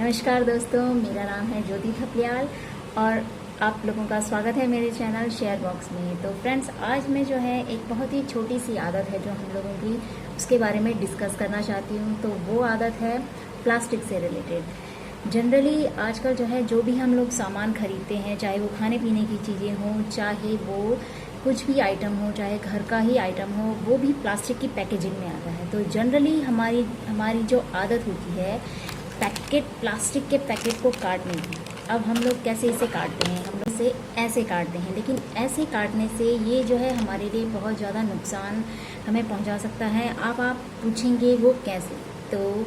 नमस्कार दोस्तों, मेरा नाम है ज्योति थपलियाल और आप लोगों का स्वागत है मेरे चैनल शेयर बॉक्स में। तो फ्रेंड्स, आज मैं जो है एक बहुत ही छोटी सी आदत है जो हम लोगों की, उसके बारे में डिस्कस करना चाहती हूँ। तो वो आदत है प्लास्टिक से रिलेटेड। जनरली आजकल जो है जो भी हम लोग सामान खरीदते हैं, चाहे वो खाने पीने की चीज़ें हों, चाहे वो कुछ भी आइटम हो, चाहे घर का ही आइटम हो, वो भी प्लास्टिक की पैकेजिंग में आता है। तो जनरली हमारी जो आदत होती है प्लास्टिक के पैकेट को काटने की। अब हम लोग कैसे इसे काटते हैं? हम लोग इसे ऐसे काटते हैं, लेकिन ऐसे काटने से ये जो है हमारे लिए बहुत ज़्यादा नुकसान हमें पहुंचा सकता है। आप पूछेंगे वो कैसे? तो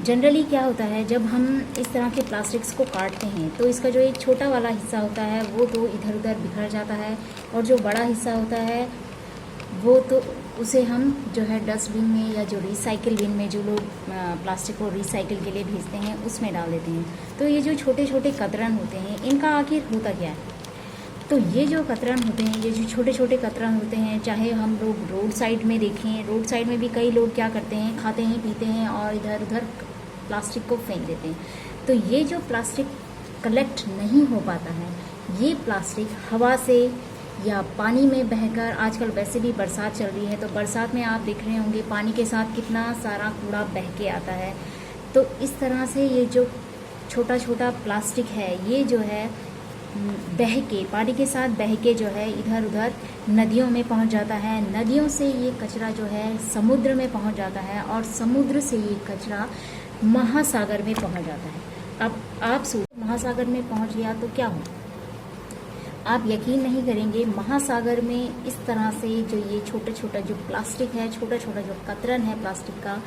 जनरली क्या होता है, जब हम इस तरह के प्लास्टिक्स को काटते हैं तो इसका जो एक छोटा वाला हिस्सा होता है वो तो इधर उधर बिखर जाता है, और जो बड़ा हिस्सा होता है वो तो उसे हम जो है डस्टबिन में या जो रिसाइकिल बिन में जो लोग प्लास्टिक को रिसाइकिल के लिए भेजते हैं उसमें डाल देते हैं। तो ये जो छोटे छोटे कतरन होते हैं, इनका आखिर होता क्या है? तो ये जो कतरन होते हैं, ये जो छोटे छोटे कतरन होते हैं, चाहे हम लोग रोड साइड में देखें, रोड साइड में भी कई लोग क्या करते हैं, खाते हैं पीते हैं और इधर उधर प्लास्टिक को फेंक देते हैं। तो ये जो प्लास्टिक कलेक्ट नहीं हो पाता है, ये प्लास्टिक हवा से या पानी में बहकर, आजकल वैसे भी बरसात चल रही है तो बरसात में आप देख रहे होंगे पानी के साथ कितना सारा कूड़ा बह के आता है। तो इस तरह से ये जो छोटा छोटा प्लास्टिक है, ये जो है बह के, पानी के साथ बह के जो है इधर उधर नदियों में पहुंच जाता है। नदियों से ये कचरा जो है समुद्र में पहुंच जाता है, और समुद्र से ये कचरा महासागर में पहुंच जाता है। अब आप सोचो, महासागर में पहुंच गया तो क्या हो? आप यकीन नहीं करेंगे, महासागर में इस तरह से जो ये छोटा छोटा जो प्लास्टिक है, छोटा छोटा जो कतरन है प्लास्टिक का,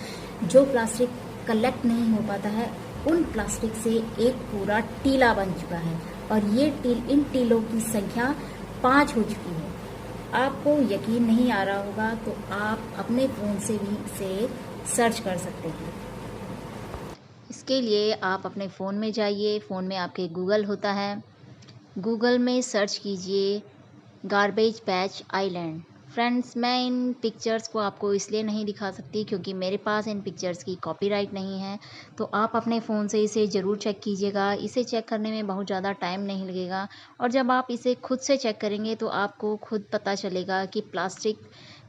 जो प्लास्टिक कलेक्ट नहीं हो पाता है, उन प्लास्टिक से एक पूरा टीला बन चुका है। और ये इन टीलों की संख्या 5 हो चुकी है। आपको यकीन नहीं आ रहा होगा तो आप अपने फ़ोन से भी इसे सर्च कर सकते हैं। इसके लिए आप अपने फ़ोन में जाइए, फ़ोन में आपके गूगल होता है, गूगल में सर्च कीजिए गार्बेज पैच आइलैंड। फ्रेंड्स, मैं इन पिक्चर्स को आपको इसलिए नहीं दिखा सकती क्योंकि मेरे पास इन पिक्चर्स की कॉपीराइट नहीं है। तो आप अपने फ़ोन से इसे ज़रूर चेक कीजिएगा। इसे चेक करने में बहुत ज़्यादा टाइम नहीं लगेगा, और जब आप इसे खुद से चेक करेंगे तो आपको खुद पता चलेगा कि प्लास्टिक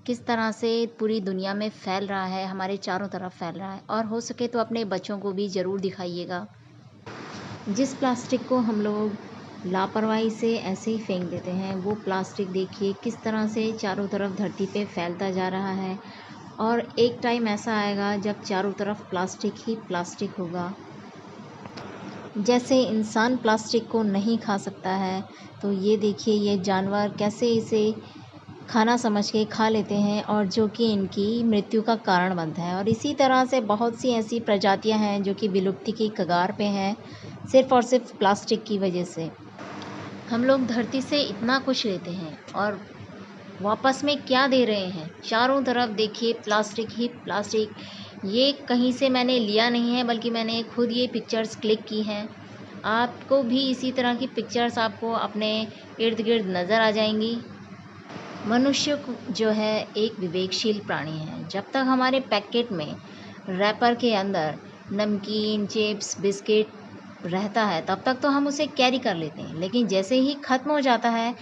किस तरह से पूरी दुनिया में फैल रहा है, हमारे चारों तरफ फैल रहा है। और हो सके तो अपने बच्चों को भी ज़रूर दिखाइएगा। जिस प्लास्टिक को हम लोग लापरवाही से ऐसे ही फेंक देते हैं, वो प्लास्टिक देखिए किस तरह से चारों तरफ धरती पे फैलता जा रहा है। और एक टाइम ऐसा आएगा जब चारों तरफ प्लास्टिक ही प्लास्टिक होगा। जैसे इंसान प्लास्टिक को नहीं खा सकता है, तो ये देखिए ये जानवर कैसे इसे खाना समझ के खा लेते हैं, और जो कि इनकी मृत्यु का कारण बनता है। और इसी तरह से बहुत सी ऐसी प्रजातियां हैं जो कि विलुप्ति की कगार पे हैं, सिर्फ़ और सिर्फ प्लास्टिक की वजह से। हम लोग धरती से इतना कुछ लेते हैं और वापस में क्या दे रहे हैं? चारों तरफ देखिए प्लास्टिक ही प्लास्टिक। ये कहीं से मैंने लिया नहीं है, बल्कि मैंने खुद ये पिक्चर्स क्लिक की हैं। आपको भी इसी तरह की पिक्चर्स आपको अपने इर्द गिर्द नज़र आ जाएंगी। मनुष्य जो है एक विवेकशील प्राणी है। जब तक हमारे पैकेट में, रैपर के अंदर नमकीन, चिप्स, बिस्किट रहता है, तब तक तो हम उसे कैरी कर लेते हैं। लेकिन जैसे ही ख़त्म हो जाता है,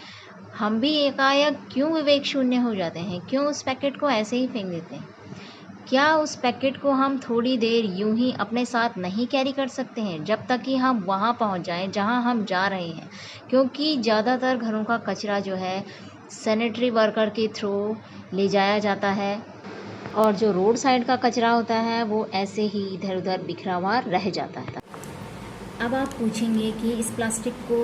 हम भी एकाएक क्यों विवेक शून्य हो जाते हैं? क्यों उस पैकेट को ऐसे ही फेंक देते हैं? क्या उस पैकेट को हम थोड़ी देर यूं ही अपने साथ नहीं कैरी कर सकते हैं, जब तक कि हम वहां पहुंच जाएं जहां हम जा रहे हैं? क्योंकि ज़्यादातर घरों का कचरा जो है सैनिटरी वर्कर के थ्रू ले जाया जाता है, और जो रोड साइड का कचरा होता है वो ऐसे ही इधर उधर बिखरा हुआ रह जाता है। अब आप पूछेंगे कि इस प्लास्टिक को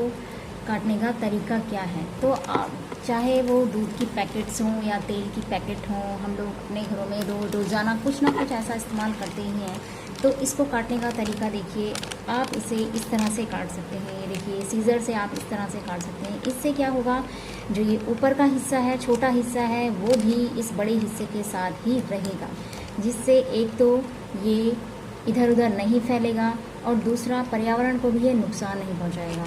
काटने का तरीका क्या है? तो आप चाहे वो दूध की पैकेट्स हों या तेल की पैकेट हों, हम लोग अपने घरों में रोज़ाना कुछ ना कुछ ऐसा इस्तेमाल करते ही हैं। तो इसको काटने का तरीका देखिए, आप इसे इस तरह से काट सकते हैं। ये देखिए, सीज़र से आप इस तरह से काट सकते हैं। इससे क्या होगा, जो ये ऊपर का हिस्सा है, छोटा हिस्सा है, वो भी इस बड़े हिस्से के साथ ही रहेगा, जिससे एक तो ये इधर उधर नहीं फैलेगा, और दूसरा पर्यावरण को भी ये नुकसान नहीं पहुंचाएगा।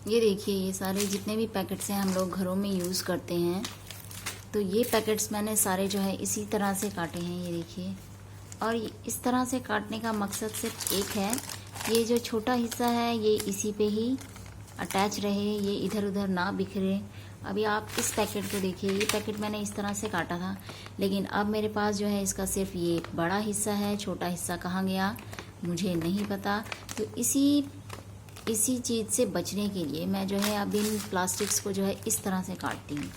ये देखिए, ये सारे जितने भी पैकेट्स हैं हम लोग घरों में यूज़ करते हैं, तो ये पैकेट्स मैंने सारे जो है इसी तरह से काटे हैं, ये देखिए। और इस तरह से काटने का मकसद सिर्फ एक है, ये जो छोटा हिस्सा है ये इसी पे ही अटैच रहे, ये इधर उधर ना बिखरे। अभी आप इस पैकेट को देखिए, ये पैकेट मैंने इस तरह से काटा था, लेकिन अब मेरे पास जो है इसका सिर्फ ये बड़ा हिस्सा है, छोटा हिस्सा कहाँ गया मुझे नहीं पता। तो इसी चीज़ से बचने के लिए मैं जो है अब इन प्लास्टिक्स को जो है इस तरह से काटती हूँ।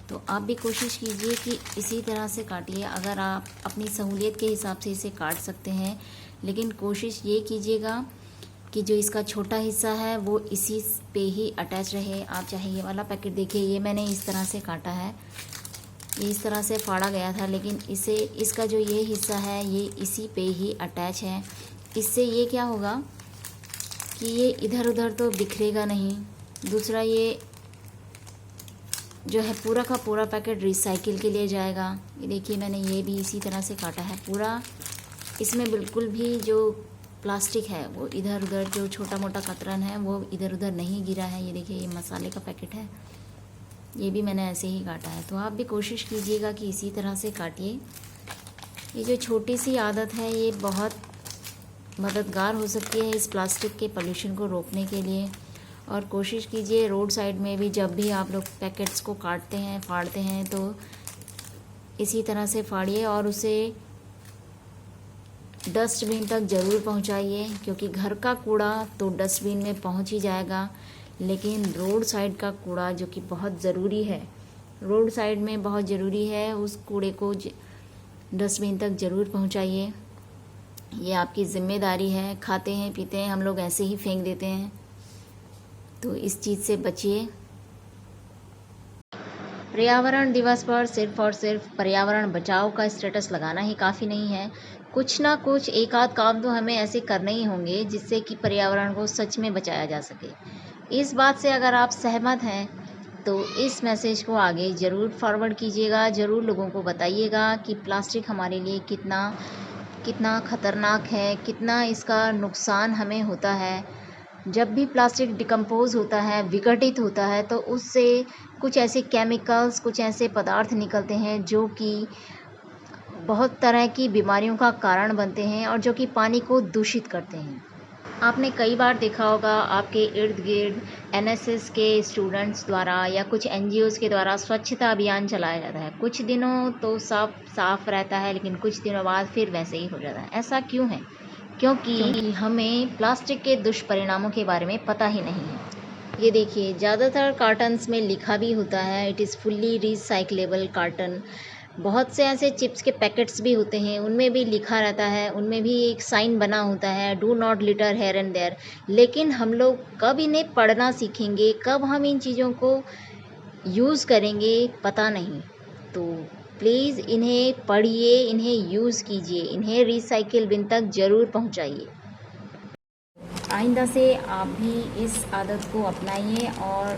तो आप भी कोशिश कीजिए कि इसी तरह से काटिए। अगर आप अपनी सहूलियत के हिसाब से इसे काट सकते हैं, लेकिन कोशिश ये कीजिएगा कि जो इसका छोटा हिस्सा है वो इसी पे ही अटैच रहे। आप चाहे ये वाला पैकेट देखिए, ये मैंने इस तरह से काटा है, ये इस तरह से फाड़ा गया था, लेकिन इसका जो ये हिस्सा है ये इसी पे ही अटैच है। इससे ये क्या होगा कि ये इधर उधर तो बिखरेगा नहीं। दूसरा, ये जो है पूरा का पूरा पैकेट रिसाइकिल के लिए जाएगा। ये देखिए मैंने ये भी इसी तरह से काटा है पूरा, इसमें बिल्कुल भी जो प्लास्टिक है वो इधर उधर, जो छोटा मोटा कतरन है वो इधर उधर नहीं गिरा है। ये देखिए ये मसाले का पैकेट है, ये भी मैंने ऐसे ही काटा है। तो आप भी कोशिश कीजिएगा कि इसी तरह से काटिए। ये जो छोटी सी आदत है ये बहुत मददगार हो सकती है इस प्लास्टिक के पोल्यूशन को रोकने के लिए। और कोशिश कीजिए रोड साइड में भी जब भी आप लोग पैकेट्स को काटते हैं, फाड़ते हैं, तो इसी तरह से फाड़िए और उसे डस्टबिन तक ज़रूर पहुंचाइए, क्योंकि घर का कूड़ा तो डस्टबिन में पहुंच ही जाएगा, लेकिन रोड साइड का कूड़ा जो कि बहुत ज़रूरी है, रोड साइड में बहुत ज़रूरी है, उस कूड़े को डस्टबिन तक ज़रूर पहुंचाइए। ये आपकी ज़िम्मेदारी है। खाते हैं पीते हैं हम लोग ऐसे ही फेंक देते हैं, तो इस चीज़ से बचिए। पर्यावरण दिवस पर सिर्फ और सिर्फ पर्यावरण बचाओ का स्टेटस लगाना ही काफ़ी नहीं है। कुछ ना कुछ एक आध काम तो हमें ऐसे करने ही होंगे जिससे कि पर्यावरण को सच में बचाया जा सके। इस बात से अगर आप सहमत हैं तो इस मैसेज को आगे ज़रूर फॉरवर्ड कीजिएगा, ज़रूर लोगों को बताइएगा कि प्लास्टिक हमारे लिए कितना ख़तरनाक है, कितना इसका नुकसान हमें होता है। जब भी प्लास्टिक डिकम्पोज होता है, विघटित होता है, तो उससे कुछ ऐसे केमिकल्स, कुछ ऐसे पदार्थ निकलते हैं जो कि बहुत तरह की बीमारियों का कारण बनते हैं और जो कि पानी को दूषित करते हैं। आपने कई बार देखा होगा आपके इर्द गिर्द एनएसएस के स्टूडेंट्स द्वारा या कुछ एनजीओज़ के द्वारा स्वच्छता अभियान चलाया जाता है। कुछ दिनों तो साफ रहता है, लेकिन कुछ दिनों बाद फिर वैसे ही हो जाता है। ऐसा क्यों है? क्योंकि हमें प्लास्टिक के दुष्परिणामों के बारे में पता ही नहीं है। ये देखिए ज़्यादातर कार्टन्स में लिखा भी होता है it is fully recyclable carton. बहुत से ऐसे चिप्स के पैकेट्स भी होते हैं, उनमें भी लिखा रहता है, उनमें भी एक साइन बना होता है do not litter here and there. लेकिन हम लोग कब इन्हें पढ़ना सीखेंगे, कब हम इन चीज़ों को यूज़ करेंगे, पता नहीं। तो प्लीज़ इन्हें पढ़िए, इन्हें यूज़ कीजिए, इन्हें रिसाइकिल बिन तक ज़रूर पहुंचाइए। आइंदा से आप भी इस आदत को अपनाइए और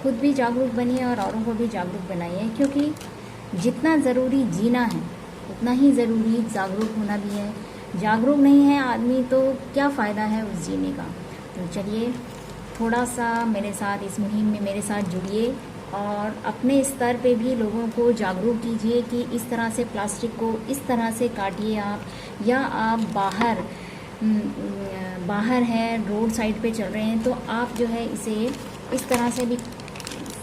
खुद भी जागरूक बनिए और औरों को भी जागरूक बनाइए, क्योंकि जितना ज़रूरी जीना है उतना ही ज़रूरी जागरूक होना भी है। जागरूक नहीं है आदमी तो क्या फ़ायदा है उस जीने का। तो चलिए थोड़ा सा मेरे साथ इस मुहिम में मेरे साथ जुड़िए और अपने स्तर पे भी लोगों को जागरूक कीजिए कि इस तरह से प्लास्टिक को इस तरह से काटिए आप, या आप बाहर हैं, रोड साइड पे चल रहे हैं, तो आप जो है इसे इस तरह से भी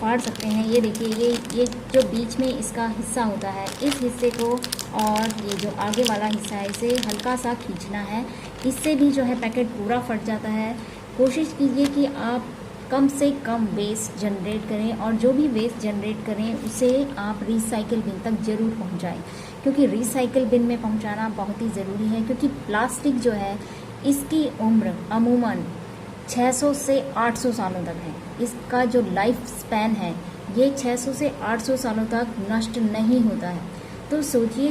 फाड़ सकते हैं। ये देखिए ये जो बीच में इसका हिस्सा होता है, इस हिस्से को और ये जो आगे वाला हिस्सा है इसे हल्का सा खींचना है, इससे भी जो है पैकेट पूरा फट जाता है। कोशिश कीजिए कि आप कम से कम वेस्ट जनरेट करें और जो भी वेस्ट जनरेट करें उसे आप रिसाइकिल बिन तक ज़रूर पहुंचाएं, क्योंकि रिसाइकिल बिन में पहुंचाना बहुत ही ज़रूरी है। क्योंकि प्लास्टिक जो है इसकी उम्र अमूमन 600 से 800 सालों तक है। इसका जो लाइफ स्पैन है ये 600 से 800 सालों तक नष्ट नहीं होता है। तो सोचिए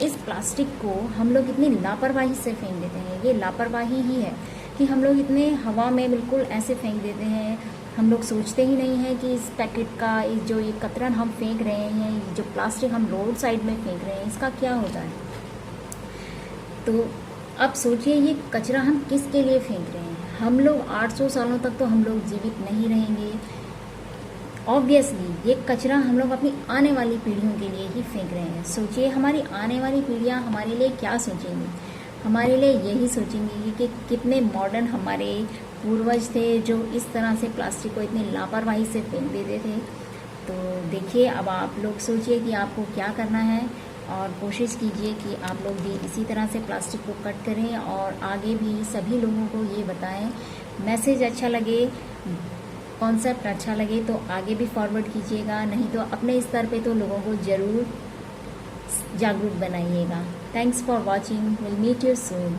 इस प्लास्टिक को हम लोग इतनी लापरवाही से फेंक देते हैं। ये लापरवाही ही है कि हम लोग इतने हवा में बिल्कुल ऐसे फेंक देते हैं। हम लोग सोचते ही नहीं हैं कि इस पैकेट का जो ये कतरन हम फेंक रहे हैं, जो प्लास्टिक हम रोड साइड में फेंक रहे हैं, इसका क्या होता है। तो अब सोचिए ये कचरा हम किसके लिए फेंक रहे हैं। हम लोग 800 सालों तक तो हम लोग जीवित नहीं रहेंगे ऑब्वियसली ये कचरा हम लोग अपनी आने वाली पीढ़ियों के लिए ही फेंक रहे हैं। सोचिए हमारी आने वाली पीढ़ियाँ हमारे लिए क्या सोचेंगी। हमारे लिए यही सोचेंगी कि कितने मॉडर्न हमारे पूर्वज थे जो इस तरह से प्लास्टिक को इतनी लापरवाही से फेंक देते थे। तो देखिए, अब आप लोग सोचिए कि आपको क्या करना है और कोशिश कीजिए कि आप लोग भी इसी तरह से प्लास्टिक को कट करें और आगे भी सभी लोगों को ये बताएं। मैसेज अच्छा लगे, कॉन्सेप्ट अच्छा लगे तो आगे भी फॉरवर्ड कीजिएगा, नहीं तो अपने स्तर पे तो लोगों को ज़रूर जागरूक बनाइएगा। Thanks for watching, will meet you soon.